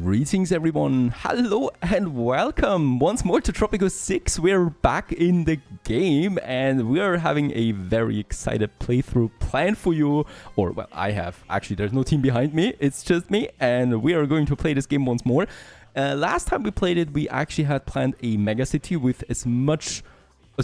Greetings everyone, hello and welcome once more to Tropico 6. We're back in the game and we're having a very excited playthrough planned for you. Or, well, I have. Actually, there's no team behind me, it's just me, and we are going to play this game once more. Last time we played it, we actually had planned a megacity with as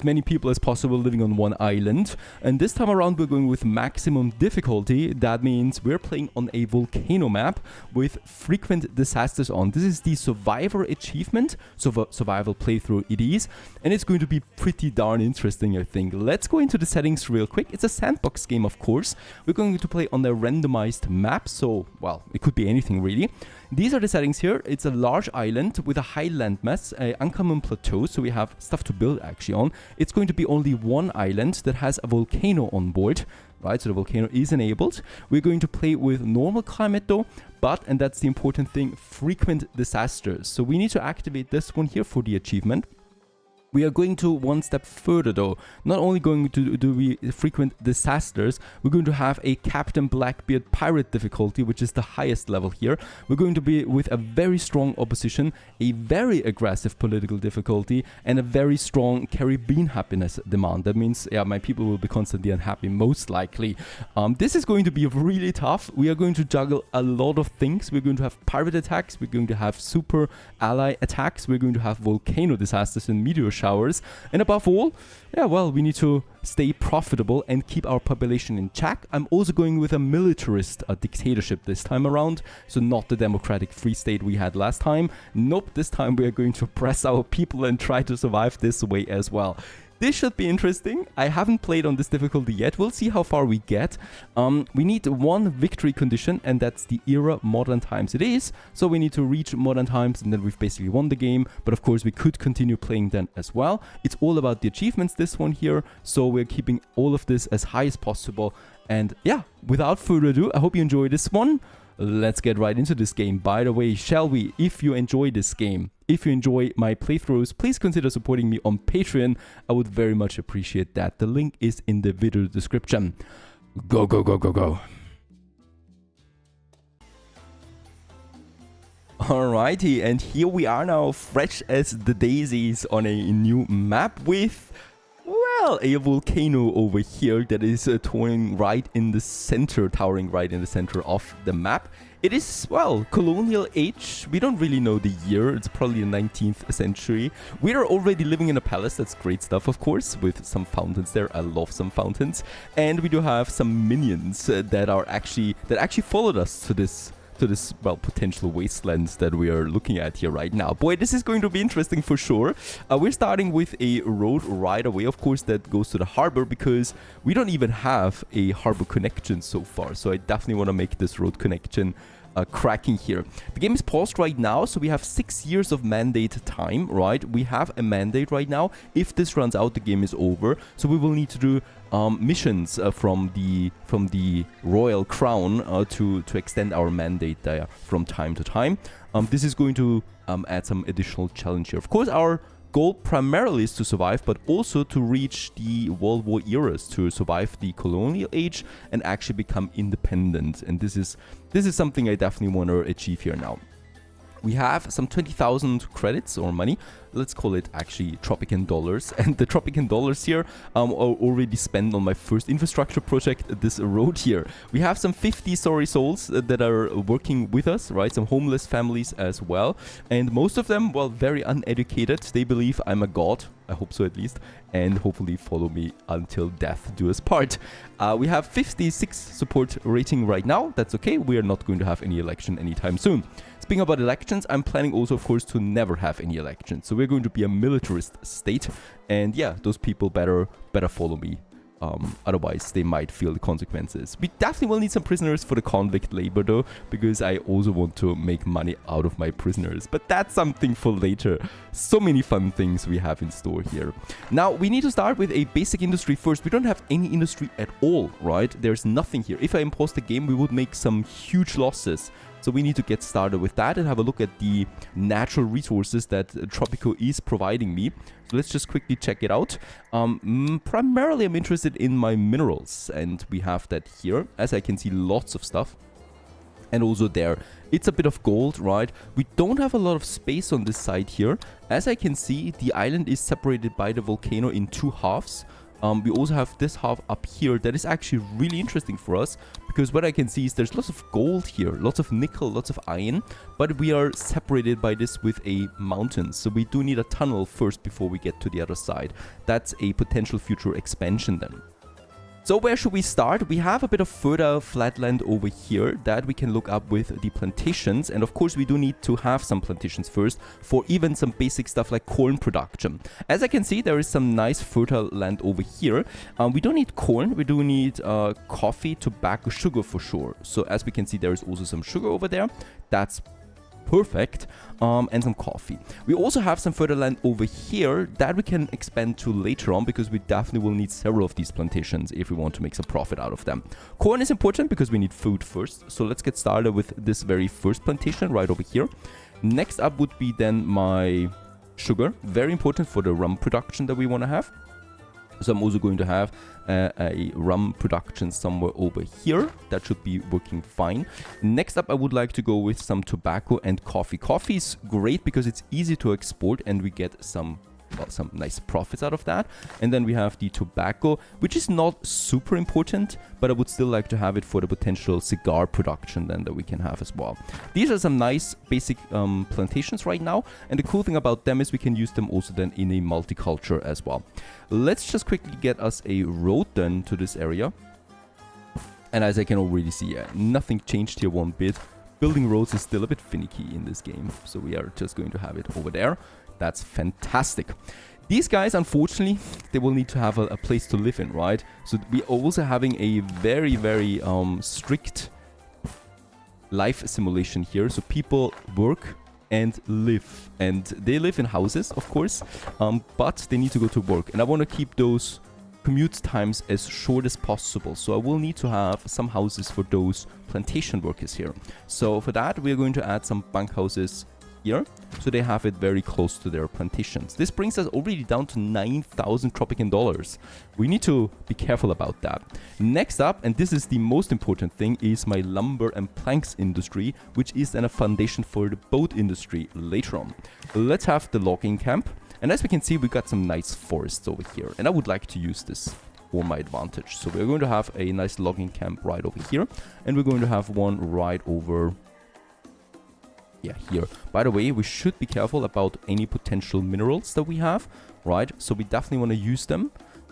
many people as possible living on one island, and this time around we're going with maximum difficulty. That means we're playing on a volcano map with frequent disasters on. This is the survivor achievement, survival playthrough it is, and it's going to be pretty darn interesting, I think. Let's go into the settings real quick. It's a sandbox game, of course. We're going to play on a randomized map, so, well, it could be anything really. These are the settings here. It's a large island with a high landmass, uncommon plateau, so we have stuff to build actually on. It's going to be only one island that has a volcano on board, right? So the volcano is enabled. We're going to play with normal climate though, but, and that's the important thing, frequent disasters. So we need to activate this one here for the achievement. We are going to one step further though. Not only going to do frequent disasters, we're going to have a Captain Blackbeard pirate difficulty, which is the highest level here. We're going to be with a very strong opposition, a very aggressive political difficulty, and a very strong Caribbean happiness demand. That means, yeah, my people will be constantly unhappy, most likely. This is going to be really tough. We are going to juggle a lot of things. We're going to have pirate attacks, we're going to have super ally attacks, we're going to have volcano disasters and meteor showers, and above all, yeah, well, we need to stay profitable and keep our population in check. I'm also going with a militarist dictatorship this time around, so not the democratic free state we had last time. Nope, this time we are going to oppress our people and try to survive this way as well. This should be interesting. I haven't played on this difficulty yet. We'll see how far we get. We need one victory condition, and that's the era modern times it is. So we need to reach modern times, and then we've basically won the game. But of course, we could continue playing then as well. It's all about the achievements, this one here. So we're keeping all of this as high as possible. And yeah, without further ado, I hope you enjoy this one. Let's get right into this game. By the way, shall we? If you enjoy this game, if you enjoy my playthroughs, please consider supporting me on Patreon. I would very much appreciate that. The link is in the video description. Go, go, go, go, go. Alrighty, and here we are now, fresh as the daisies on a new map with, well, a volcano over here that is towering right in the center of the map. It is, well, colonial age. We don't really know the year. It's probably the 19th century. We are already living in a palace. That's great stuff, of course, with some fountains there. I love some fountains. And we do have some minions that actually followed us to this, well, potential wasteland that we are looking at here right now. Boy, this is going to be interesting for sure. We're starting with a road right away, of course, that goes to the harbor, because we don't even have a harbor connection so far. So I definitely want to make this road connection cracking here. The game is paused right now, so we have 6 years of mandate time, right? We have a mandate right now. If this runs out, the game is over. So we will need to do missions from the royal crown to extend our mandate there from time to time. This is going to add some additional challenge here. Of course, our goal primarily is to survive, but also to reach the World War eras, to survive the colonial age and actually become independent. And this is something I definitely want to achieve here now. We have some 20,000 credits or money. Let's call it actually Tropican dollars. And the Tropican dollars here are already spent on my first infrastructure project, this road here. We have some 50 sorry souls that are working with us, right? Some homeless families as well. And most of them, well, very uneducated. They believe I'm a god. I hope so at least. And hopefully follow me until death do us part. We have 56 support rating right now. That's okay. We are not going to have any election anytime soon. Speaking about elections, I'm planning also, of course, to never have any elections. So we're going to be a militarist state. And yeah, those people better follow me. Otherwise, they might feel the consequences. We definitely will need some prisoners for the convict labor, though, because I also want to make money out of my prisoners. But that's something for later. So many fun things we have in store here. Now, we need to start with a basic industry first. We don't have any industry at all, right? There's nothing here. If I impose the game, we would make some huge losses. So we need to get started with that and have a look at the natural resources that Tropico is providing me. So let's just quickly check it out. Primarily, I'm interested in my minerals, and we have that here. As I can see, lots of stuff. And also there, it's a bit of gold, right? We don't have a lot of space on this side here. As I can see, the island is separated by the volcano in two halves. We also have this half up here that is actually really interesting for us, because what I can see is there's lots of gold here, lots of nickel, lots of iron, but we are separated by this with a mountain. So we do need a tunnel first before we get to the other side. That's a potential future expansion then. So where should we start? We have a bit of further flatland over here that we can look up with the plantations. And of course, we do need to have some plantations first for even some basic stuff like corn production. As I can see, there is some nice fertile land over here. We don't need corn. We do need coffee, tobacco, sugar for sure. So as we can see, there is also some sugar over there. That's perfect. And some coffee. We also have some further land over here that we can expand to later on, because we definitely will need several of these plantations if we want to make some profit out of them. Corn is important because we need food first. So let's get started with this very first plantation right over here. Next up would be then my sugar. Very important for the rum production that we want to have. So I'm also going to have a rum production somewhere over here. That should be working fine. Next up, I would like to go with some tobacco and coffee. Coffee is great because it's easy to export and we get some nice profits out of that. And then we have the tobacco, which is not super important, but I would still like to have it for the potential cigar production then that we can have as well. These are some nice basic plantations right now. And the cool thing about them is we can use them also then in a multiculture as well. Let's just quickly get us a road then to this area. And as I can already see, nothing changed here one bit. Building roads is still a bit finicky in this game. So we are just going to have it over there. That's fantastic. These guys, unfortunately, they will need to have a place to live in, right? So we're also having a very, very strict life simulation here. So people work and live. And they live in houses, of course, but they need to go to work. And I want to keep those commute times as short as possible. So I will need to have some houses for those plantation workers here. So for that, we're going to add some bunkhouses here, so they have it very close to their plantations. This brings us already down to 9,000 Tropican dollars. We need to be careful about that. Next up, and this is the most important thing, is my lumber and planks industry, which is then a foundation for the boat industry later on. Let's have the logging camp. And as we can see, we got some nice forests over here, and I would like to use this for my advantage. So we're going to have a nice logging camp right over here, and we're going to have one right over here. By the way, we should be careful about any potential minerals that we have, right? So we definitely want to use them,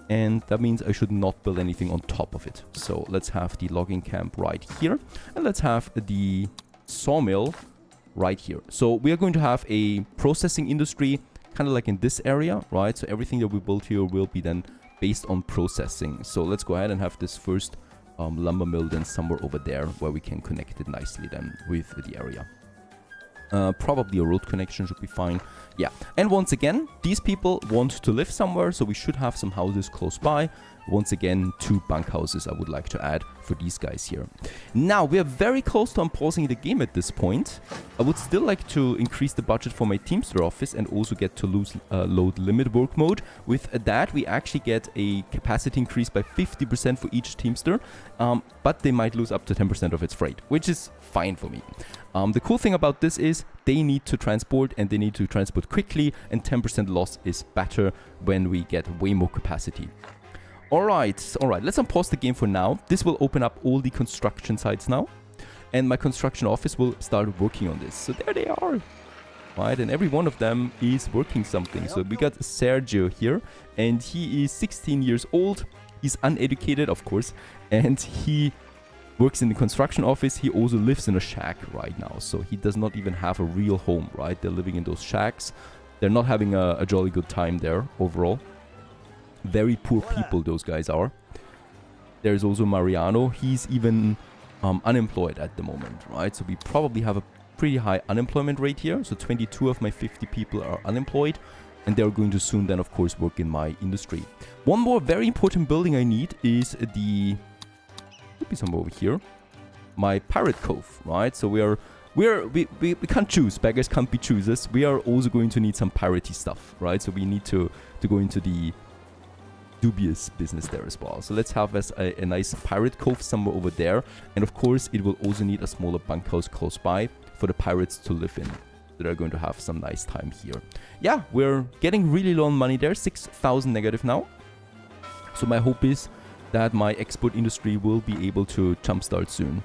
and that means I should not build anything on top of it. So let's have the logging camp right here, and let's have the sawmill right here. So we are going to have a processing industry kind of like in this area, right? So everything that we build here will be then based on processing. So let's go ahead and have this first lumber mill then somewhere over there where we can connect it nicely then with the area. Probably a road connection should be fine. Yeah, and once again, these people want to live somewhere, so we should have some houses close by. Once again, 2 bunkhouses I would like to add for these guys here. Now, we are very close to unpausing the game at this point. I would still like to increase the budget for my Teamster office and also get to load limit work mode. With that, we actually get a capacity increase by 50% for each Teamster, but they might lose up to 10% of its freight, which is fine for me. The cool thing about this is they need to transport, and they need to transport quickly, and 10% loss is better when we get way more capacity. Alright, let's unpause the game for now. This will open up all the construction sites now, and my construction office will start working on this. So there they are, right? And every one of them is working something. So we got Sergio here, and he is 16 years old. He's uneducated, of course, and he works in the construction office. He also lives in a shack right now, so he does not even have a real home, right? They're living in those shacks. They're not having a jolly good time there overall. Very poor people those guys are. There's also Mariano. He's even unemployed at the moment, right? So we probably have a pretty high unemployment rate here. So 22 of my 50 people are unemployed, and they're going to soon then, of course, work in my industry. One more very important building I need is the... could be somewhere over here. My pirate cove, right? So we can't choose. Beggars can't be choosers. We are also going to need some piratey stuff, right? So we need to go into the dubious business there as well. So let's have a nice pirate cove somewhere over there. And of course, it will also need a smaller bunkhouse close by for the pirates to live in. So they're going to have some nice time here. Yeah, we're getting really low on money there. 6,000 negative now. So my hope is that my export industry will be able to jumpstart soon.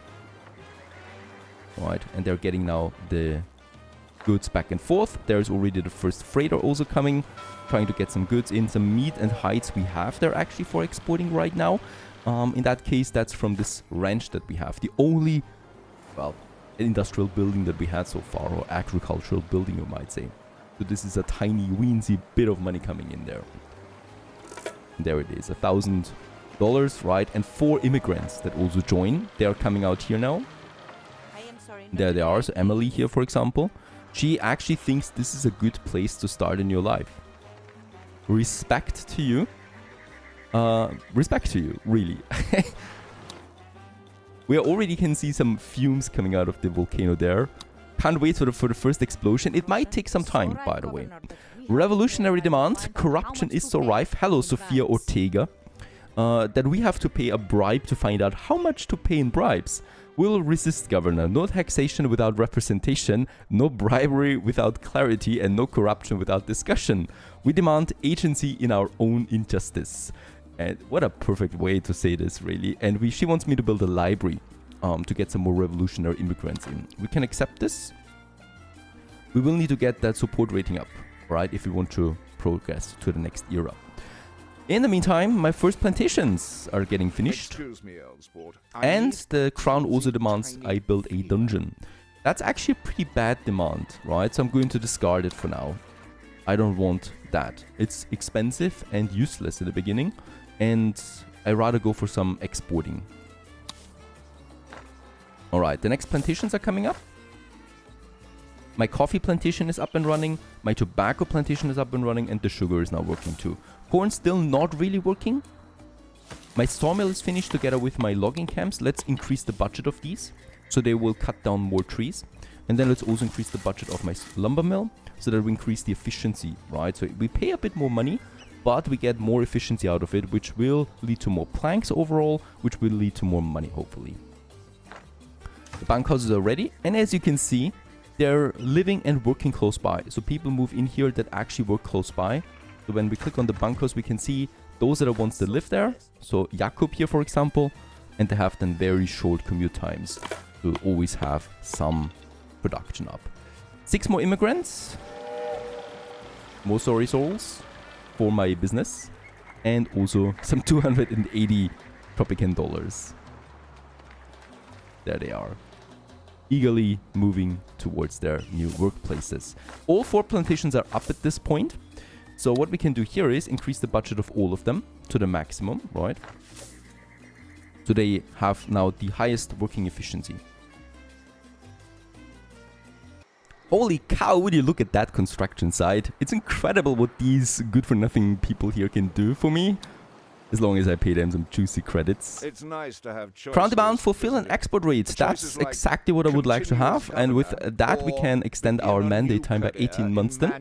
Alright, and they're getting now the goods back and forth. There's already the first freighter also coming, trying to get some goods in. Some meat and hides we have there actually for exporting right now. In that case, that's from this ranch that we have. The only, well, industrial building that we had so far, or agricultural building you might say. So this is a tiny weensy bit of money coming in there. And there it is, $1,000, right? And 4 immigrants that also join. They are coming out here now. There they are. So Emily here, for example, she actually thinks this is a good place to start in your life. Respect to you. Respect to you, really. We already can see some fumes coming out of the volcano there. Can't wait for the first explosion. It might take some time, by the way. Revolutionary demand. Corruption is so rife. Hello, Sofia Ortega. That we have to pay a bribe to find out how much to pay in bribes. We'll resist, Governor. No taxation without representation, no bribery without clarity, and no corruption without discussion. We demand agency in our own injustice. And what a perfect way to say this, really. And she wants me to build a library to get some more revolutionary immigrants in. We can accept this. We will need to get that support rating up, right, if we want to progress to the next era. In the meantime, my first plantations are getting finished. And the crown also demands I build a dungeon. That's actually a pretty bad demand, right? So I'm going to discard it for now. I don't want that. It's expensive and useless in the beginning. And I'd rather go for some exporting. Alright, the next plantations are coming up. My coffee plantation is up and running. My tobacco plantation is up and running. And the sugar is now working too. Corn still not really working. My sawmill is finished together with my logging camps. Let's increase the budget of these, so they will cut down more trees. And then let's also increase the budget of my lumber mill, so that we increase the efficiency, right? So we pay a bit more money, but we get more efficiency out of it, which will lead to more planks overall, which will lead to more money, hopefully. The bunkhouses are ready, and as you can see, they're living and working close by. So people move in here that actually work close by. So when we click on the bunkhouse, we can see those are the ones that live there. So Jakub here, for example, and they have then very short commute times. We'll always have some production up. 6 more immigrants. More sorry souls for my business. And also some 280 Tropican dollars. There they are. Eagerly moving towards their new workplaces. All 4 plantations are up at this point. So what we can do here is increase the budget of all of them to the maximum, right? So they have now the highest working efficiency. Holy cow, would you look at that construction site? It's incredible what these good-for-nothing people here can do for me. As long as I pay them some juicy credits. It's nice to have choices. Crown demand, fulfill an export rate. That's like exactly what I would like to have. And with that, we can extend our mandate time by 18 months then.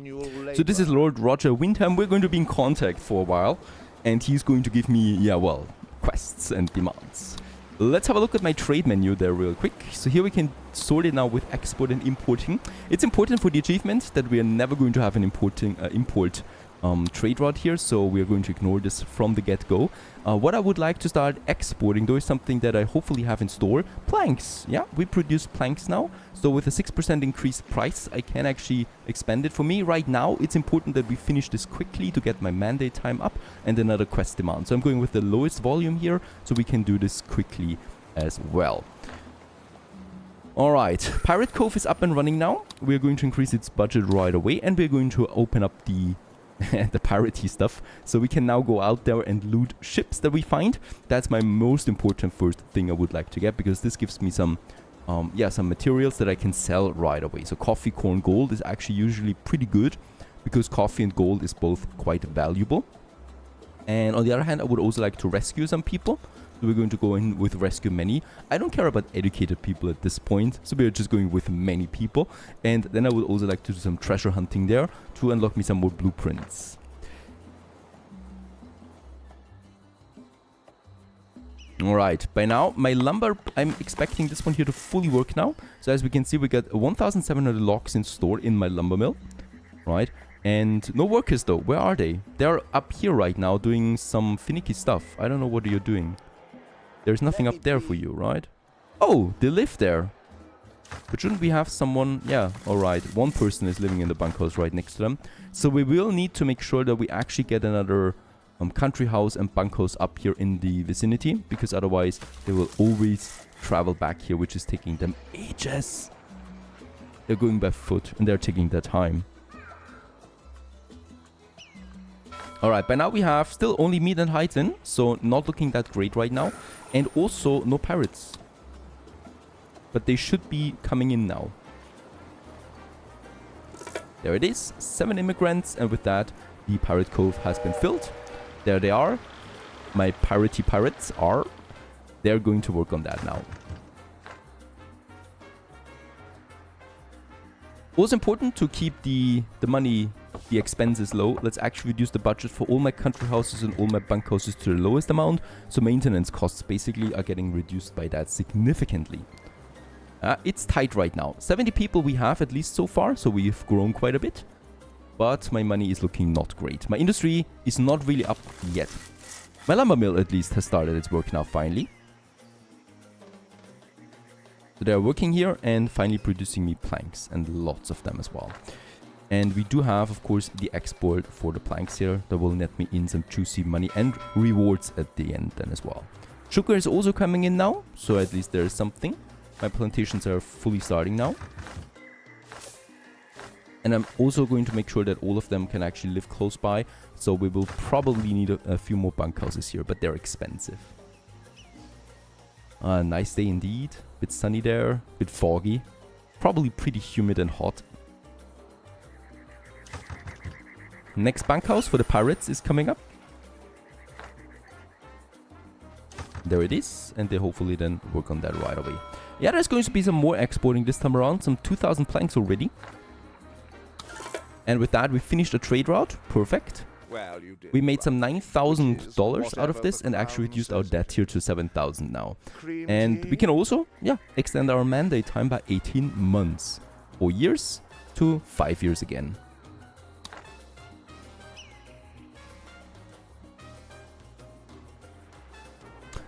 So this is Lord Roger Windham. We're going to be in contact for a while. And he's going to give me, yeah, well, quests and demands. Let's have a look at my trade menu there real quick. So here we can sort it now with export and importing. It's important for the achievement that we are never going to have an import trade route here, so we are going to ignore this from the get-go. What I would like to start exporting though is something that I hopefully have in store. Planks. Yeah, we produce planks now. So with a 6% increased price, I can actually expand it. For me right now, it's important that we finish this quickly to get my mandate time up and another quest demand. So I'm going with the lowest volume here, so we can do this quickly as well. Alright, Pirate Cove is up and running now. We're going to increase its budget right away, and we're going to open up the piratey stuff, so we can now go out there and loot ships that we find. That's my most important first thing I would like to get, because this gives me some some materials that I can sell right away. So coffee, corn, gold is actually usually pretty good, because coffee and gold is both quite valuable. And on the other hand, I would also like to rescue some people. So we're going to go in with rescue many. I don't care about educated people at this point, so we're just going with many people. And then I would also like to do some treasure hunting there to unlock me some more blueprints. Alright, by now, my lumber, I'm expecting this one here to fully work now. So as we can see, we got 1,700 logs in store in my lumber mill. Right, and no workers though. Where are they? They're up here right now doing some finicky stuff. I don't know what you're doing. There's nothing up there for you, right? Oh, they live there. But shouldn't we have someone? Yeah, alright. One person is living in the bunkhouse right next to them. So we will need to make sure that we actually get another country house and bunkhouse up here in the vicinity. Because otherwise, they will always travel back here, which is taking them ages. They're going by foot and they're taking their time. Alright, by now we have still only meat and hides in, so not looking that great right now. And also no pirates. But they should be coming in now. There it is, 7 immigrants, and with that, the pirate cove has been filled. There they are. My piratey pirates are. They're going to work on that now. Also important to keep the money, the expenses low. Let's actually reduce the budget for all my country houses and all my bunkhouses to the lowest amount. So maintenance costs basically are getting reduced by that significantly. It's tight right now. 70 people we have at least so far, so we've grown quite a bit. But my money is looking not great. My industry is not really up yet. My lumber mill at least has started its work now finally. So they're working here and finally producing me planks, and lots of them as well. And we do have, of course, the export for the planks here that will net me in some juicy money and rewards at the end then as well. Sugar is also coming in now, so at least there is something. My plantations are fully starting now. And I'm also going to make sure that all of them can actually live close by. So we will probably need a few more bunkhouses here, but they're expensive. Nice day indeed. Bit sunny there, bit foggy. Probably pretty humid and hot. Next bunkhouse for the pirates is coming up. There it is, and they hopefully then work on that right away. Yeah, there's going to be some more exporting this time around, some 2,000 planks already. And with that, we finished a trade route. Perfect. Well, we made some $9,000 out of this and actually reduced our debt here to 7,000 now. And we can also, yeah, extend our mandate time by 18 months. 4 years to 5 years again.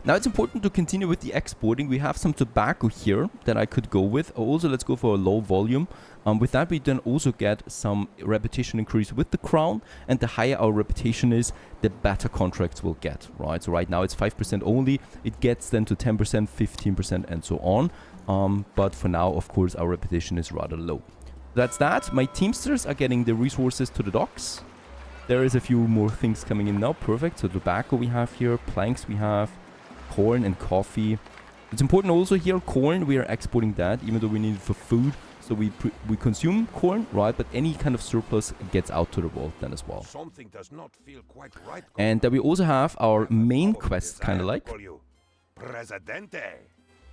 Now it's important to continue with the exporting. We have some tobacco here that I could go with. Also, let's go for a low volume. With that, we then also get some reputation increase with the crown. And the higher our reputation is, the better contracts we'll get, right? So right now it's 5% only. It gets then to 10%, 15% and so on. But for now, of course, our reputation is rather low. That's that. My teamsters are getting the resources to the docks. There is a few more things coming in now. Perfect. So tobacco we have here, planks we have, corn and coffee. It's important also here, corn, we are exporting that, even though we need it for food. So we consume corn, right? But any kind of surplus gets out to the world then as well. Something does not feel quite right. And then we also have our main quest, kind of like. Presidente.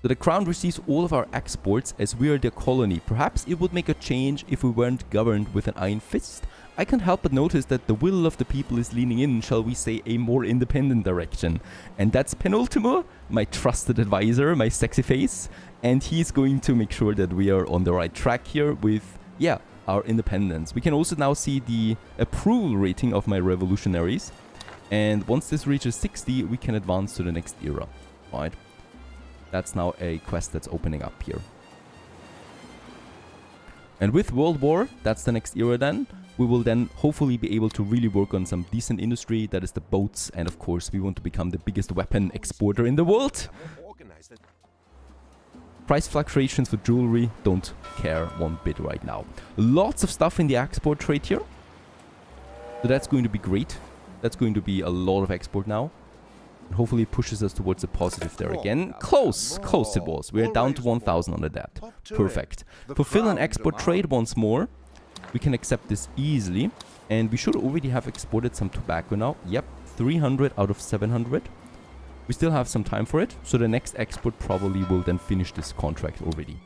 So the crown receives all of our exports as we are their colony. Perhaps it would make a change if we weren't governed with an iron fist. I can't help but notice that the will of the people is leaning in, shall we say, a more independent direction. And that's Penultimo, my trusted advisor, my sexy face. And he's going to make sure that we are on the right track here with, yeah, our independence. We can also now see the approval rating of my revolutionaries. And once this reaches 60, we can advance to the next era, right? That's now a quest that's opening up here. And with World War, that's the next era then. We will then hopefully be able to really work on some decent industry, that is the boats, and of course we want to become the biggest weapon exporter in the world. Price fluctuations for jewelry, don't care one bit right now. Lots of stuff in the export trade here. So that's going to be great. That's going to be a lot of export now. And hopefully it pushes us towards the positive there again. Close it was. We're down to 1,000 on the debt. Perfect. Fulfill an export trade once more. We can accept this easily. And we should already have exported some tobacco now. Yep, 300 out of 700. We still have some time for it. So the next export probably will then finish this contract already.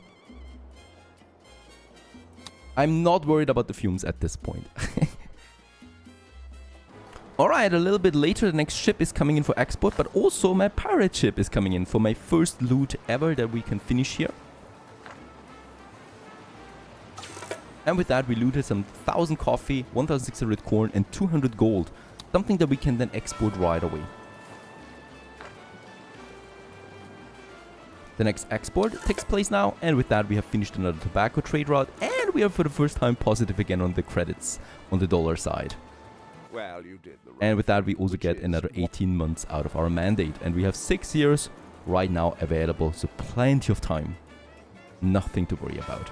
I'm not worried about the fumes at this point. Alright, a little bit later, the next ship is coming in for export, but also my pirate ship is coming in for my first loot ever that we can finish here. And with that, we looted some 1,000 coffee, 1,600 corn, and 200 gold. Something that we can then export right away. The next export takes place now, and with that, we have finished another tobacco trade route, and we are for the first time positive again on the credits on the dollar side. Well, you did the right And with that, we also which get is another what- 18 months out of our mandate. And we have 6 years right now available, so plenty of time. Nothing to worry about.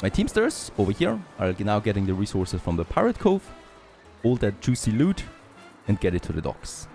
My teamsters over here are now getting the resources from the Pirate Cove, all that juicy loot, and get it to the docks.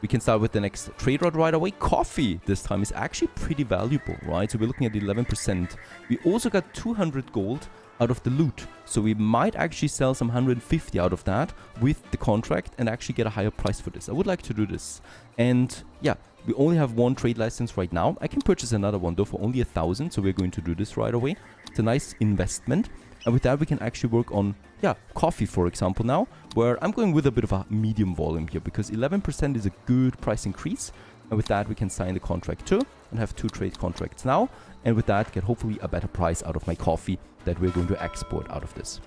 We can start with the next trade route right away. Coffee this time is actually pretty valuable, right? So we're looking at 11%. We also got 200 gold out of the loot. So we might actually sell some 150 out of that with the contract and actually get a higher price for this. I would like to do this. And yeah, we only have one trade license right now. I can purchase another one though for only 1,000. So we're going to do this right away. It's a nice investment. And with that, we can actually work on, yeah, coffee, for example, now, where I'm going with a bit of a medium volume here because 11% is a good price increase. And with that, we can sign the contract too and have 2 trade contracts now. And with that, get hopefully a better price out of my coffee that we're going to export out of this.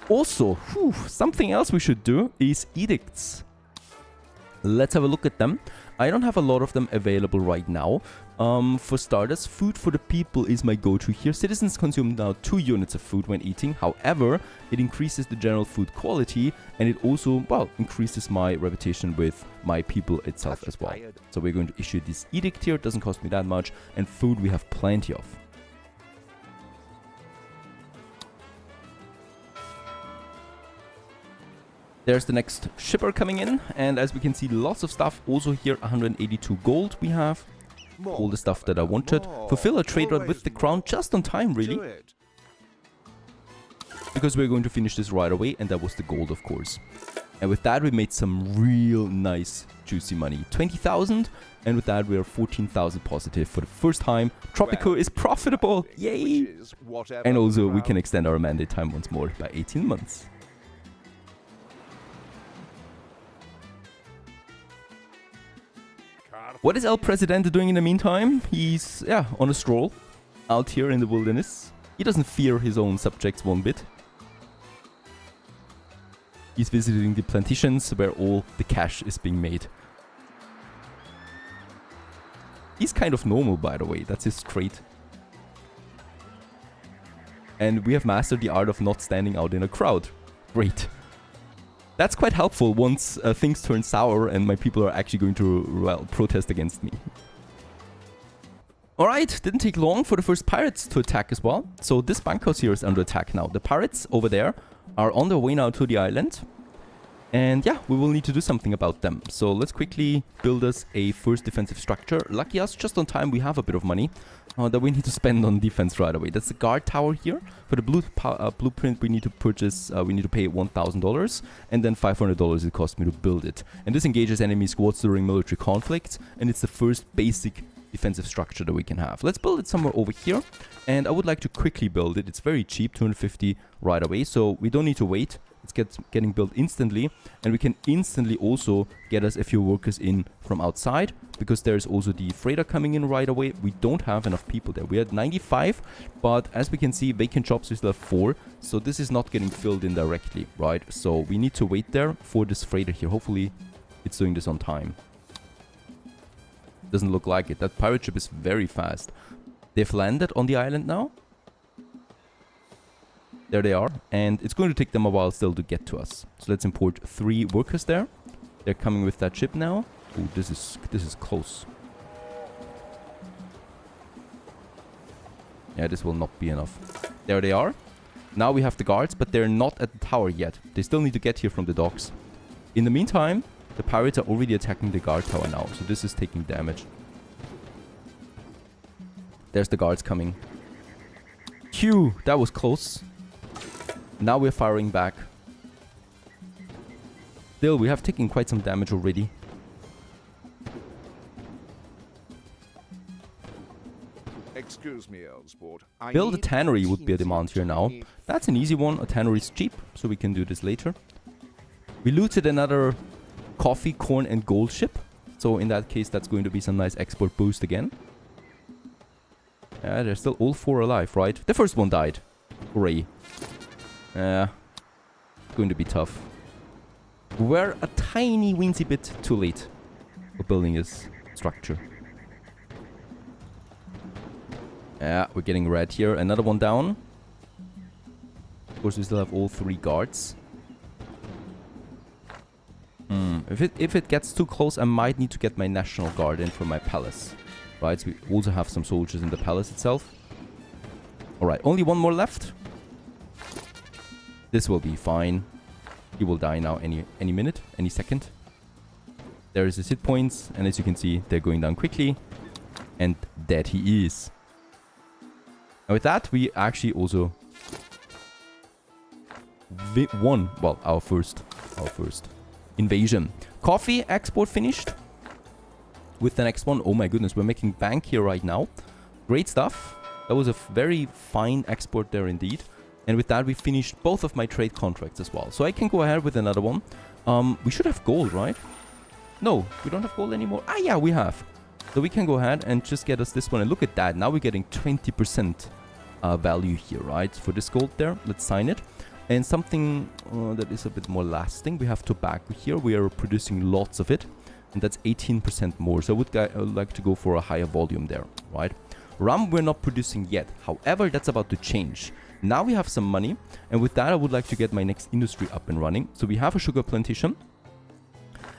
Also, something else we should do is edicts. Let's have a look at them. I don't have a lot of them available right now. For starters, food for the people is my go-to here. Citizens consume now 2 units of food when eating. However, it increases the general food quality and it also, well, increases my reputation with my people itself as well. So we're going to issue this edict here. It doesn't cost me that much. And food we have plenty of. There's the next shipper coming in, and as we can see, lots of stuff. Also here, 182 gold we have. All the stuff that I wanted. Fulfill a trade route with the crown just on time, really. Because we're going to finish this right away, and that was the gold, of course. And with that, we made some real nice, juicy money. 20,000, and with that, we are 14,000 positive for the first time. Tropico is profitable, yay! And also, we can extend our mandate time once more by 18 months. What is El Presidente doing in the meantime? He's, yeah, on a stroll out here in the wilderness. He doesn't fear his own subjects one bit. He's visiting the plantations where all the cash is being made. He's kind of normal, by the way. That's his trait. And we have mastered the art of not standing out in a crowd. Great. That's quite helpful once things turn sour and my people are actually going to, well, protest against me. Alright, didn't take long for the first pirates to attack as well. So this bunkhouse here is under attack now. The pirates over there are on their way now to the island. And yeah, we will need to do something about them. So let's quickly build us a first defensive structure. Lucky us, just on time we have a bit of money that we need to spend on defense right away. That's the guard tower here. For the blueprint we need to purchase, we need to pay $1,000 and then $500 it cost me to build it. And this engages enemy squads during military conflicts, and it's the first basic defensive structure that we can have. Let's build it somewhere over here, and I would like to quickly build it. It's very cheap, 250 right away, so we don't need to wait. It's getting built instantly, and we can instantly also get us a few workers in from outside, because there's also the freighter coming in right away. We don't have enough people there. We're at 95, but as we can see, vacant jobs we still have 4, so this is not getting filled in directly, right? So we need to wait there for this freighter here. Hopefully it's doing this on time. Doesn't look like it. That pirate ship is very fast. They've landed on the island now. There they are, and it's going to take them a while still to get to us. So let's import 3 workers there. They're coming with that ship now. Oh, this is close. Yeah, this will not be enough. There they are. Now we have the guards, but they're not at the tower yet. They still need to get here from the docks. In the meantime, the pirates are already attacking the guard tower now, so this is taking damage. There's the guards coming. Phew, that was close. Now we're firing back. Still, we have taken quite some damage already. Excuse me, old sport. I Build a need tannery would be a 18 demand here seats. now. That's an easy one. A tannery is cheap, so we can do this later. We looted another coffee, corn, and gold ship. So in that case, that's going to be some nice export boost again. Yeah, they're still all 4 alive, right? The first one died. Hooray. Going to be tough. We're a tiny weensy bit too late for building this structure. Yeah, we're getting red here. Another one down. Of course, we still have all 3 guards. If it gets too close, I might need to get my National Guard in from my palace. Right, so we also have some soldiers in the palace itself. Alright, only one more left. This will be fine. He will die now any minute, any second. There is his hit points, and as you can see, they're going down quickly. And dead he is. And with that, we actually also won, well, our first invasion. Coffee export finished. With the next one, oh my goodness, we're making bank here right now. Great stuff. That was a very fine export there indeed. And with that, we finished both of my trade contracts as well. So I can go ahead with another one. We should have gold, right? No, we don't have gold anymore. Ah, yeah, we have. So we can go ahead and just get us this one. And look at that. Now we're getting 20% value here, right? For this gold there. Let's sign it. And something that is a bit more lasting. We have tobacco here. We are producing lots of it. And that's 18% more. So I would like to go for a higher volume there, right? Rum we're not producing yet. However, that's about to change. Now we have some money. And with that, I would like to get my next industry up and running. So we have a sugar plantation.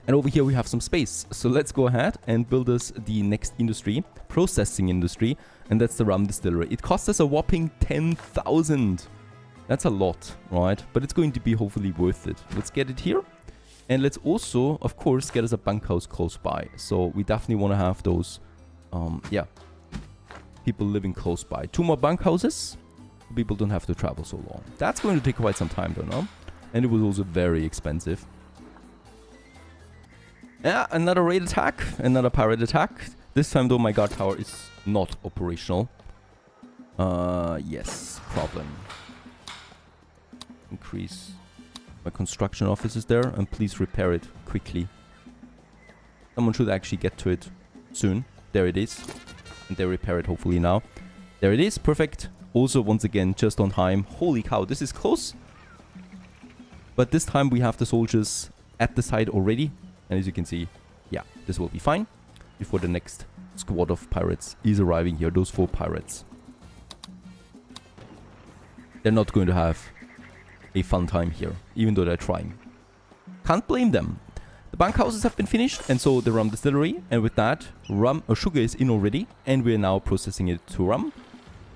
And over here we have some space. So let's go ahead and build us the next industry. Processing industry. And that's the rum distillery. It costs us a whopping 10,000. That's a lot, right? But it's going to be hopefully worth it. Let's get it here. And let's also, of course, get us a bunkhouse close by. So we definitely want to have those, people living close by. 2 more bunkhouses. People don't have to travel so long. That's going to take quite some time though, no? And it was also very expensive. Yeah, another raid attack. Another pirate attack. This time though, my guard tower is not operational. Yes, problem. Increase my construction offices there, and please repair it quickly. Someone should actually get to it soon. There it is. And they repair it hopefully now. There it is. Perfect. Also, once again, just on time. Holy cow, this is close. But this time we have the soldiers at the side already. And as you can see, yeah, this will be fine. Before the next squad of pirates is arriving here. Those 4 pirates. They're not going to have a fun time here, even though they're trying. Can't blame them. The bunkhouses have been finished, and so the rum distillery. And with that, rum or sugar is in already, and we're now processing it to rum.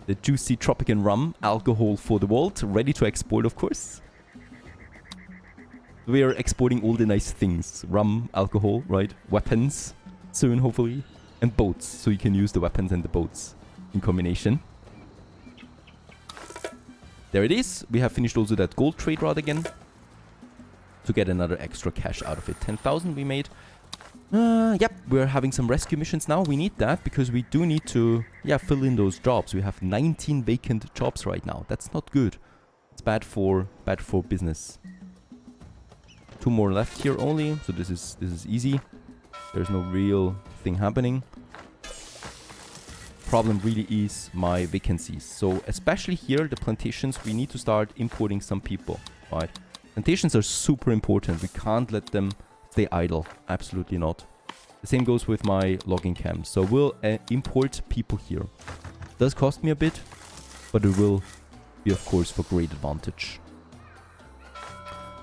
The juicy Tropican rum, alcohol for the world, ready to export, of course. We are exporting all the nice things: rum, alcohol, right? Weapons, soon hopefully, and boats, so you can use the weapons and the boats in combination. There it is. We have finished also that gold trade route again. To get another extra cash out of it. 10,000 we made. Yep, we're having some rescue missions now. We need that because we do need to, fill in those jobs. We have 19 vacant jobs right now. That's not good. It's bad for business. 2 more left here only. So this is easy. There's no real thing happening. Problem really is my vacancies. So especially here, the plantations, we need to start importing some people, right? Plantations are super important. We can't let them stay idle. Absolutely not. The same goes with my logging camps. So we'll import people here. It does cost me a bit, but it will be, of course, for great advantage.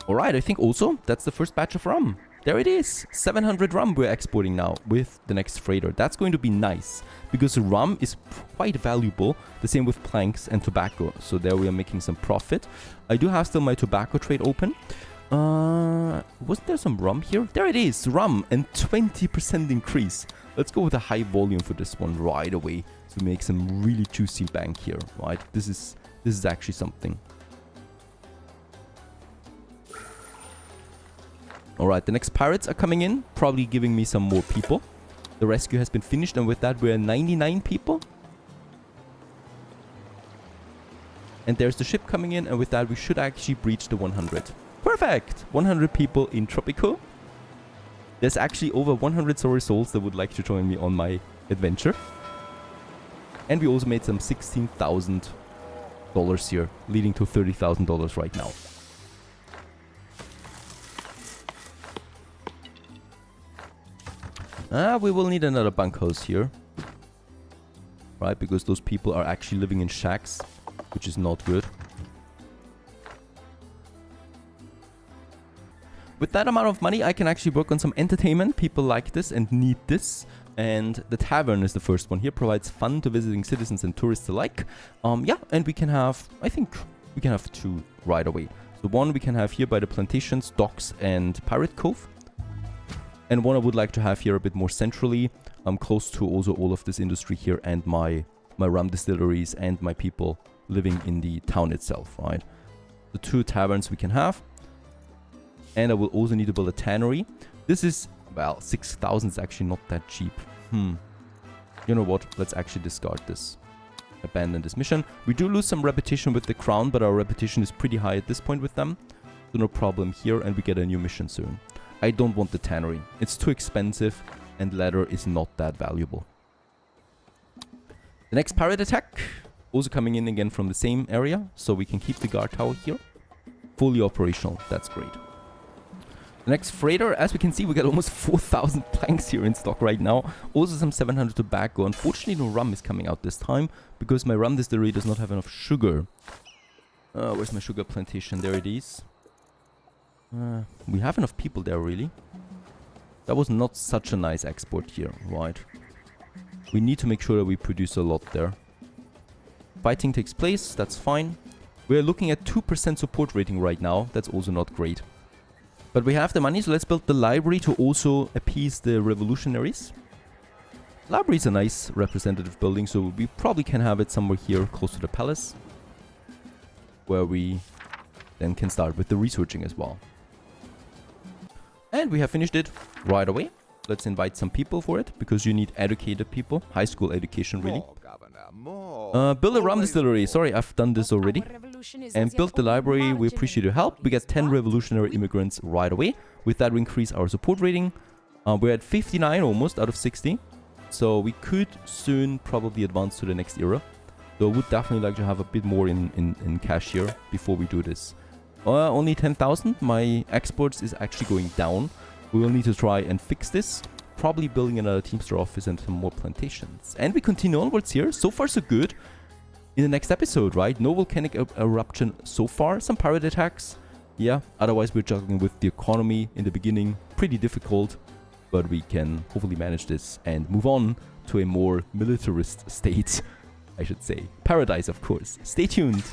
All right, I think also that's the first batch of rum. There it is. 700 rum we're exporting now with the next freighter. That's going to be nice because rum is quite valuable. The same with planks and tobacco. So there we are making some profit. I do have still my tobacco trade open. Wasn't there some rum here? There it is. Rum and 20% increase. Let's go with a high volume for this one right away. So make some really juicy bank here, right? This is actually something. Alright, the next pirates are coming in, probably giving me some more people. The rescue has been finished, and with that we're 99 people. And there's the ship coming in, and with that we should actually breach the 100. Perfect! 100 people in Tropico. There's actually over 100 sorry souls that would like to join me on my adventure. And we also made some $16,000 here, leading to $30,000 right now. We will need another bunkhouse here. Right, because those people are actually living in shacks, which is not good. With that amount of money, I can actually work on some entertainment. People like this and need this. And the tavern is the first one here. Provides fun to visiting citizens and tourists alike. Yeah, and we can have, I think, we can have 2 right away. So one we can have here by the plantations, docks, and Pirate Cove. And one I would like to have here a bit more centrally. Close to also all of this industry here and my rum distilleries and my people living in the town itself, right? The 2 taverns we can have. And I will also need to build a tannery. This is, well, 6,000 is actually not that cheap. You know what? Let's actually discard this. Abandon this mission. We do lose some reputation with the crown, but our reputation is pretty high at this point with them. So no problem here, and we get a new mission soon. I don't want the tannery. It's too expensive, and leather is not that valuable. The next pirate attack, also coming in again from the same area, so we can keep the guard tower here. Fully operational. That's great. The next freighter, as we can see, we got almost 4,000 planks here in stock right now. Also some 700 tobacco. Unfortunately, no rum is coming out this time because my rum distillery does not have enough sugar. Where's my sugar plantation? There it is. We have enough people there, really. That was not such a nice export here, right? We need to make sure that we produce a lot there. Fighting takes place, that's fine. We're looking at 2% support rating right now. That's also not great. But we have the money, so let's build the library to also appease the revolutionaries. Library is a nice representative building, so we probably can have it somewhere here close to the palace. Where we then can start with the researching as well. And we have finished it right away. Let's invite some people for it, because you need educated people. High school education, really. More, Governor, more. Build a rum distillery. Sorry, I've done this already. And build the library. We appreciate your help. We get 10 revolutionary immigrants right away. With that, we increase our support rating. We're at 59 almost out of 60. So we could soon probably advance to the next era. So I would definitely like to have a bit more in cash here before we do this. Only 10,000. My exports is actually going down. We will need to try and fix this. Probably building another Teamster office and some more plantations. And we continue onwards here. So far, so good. In the next episode, right? No volcanic eruption so far. Some pirate attacks. Yeah, otherwise we're juggling with the economy in the beginning. Pretty difficult. But we can hopefully manage this and move on to a more militarist state, I should say. Paradise, of course. Stay tuned.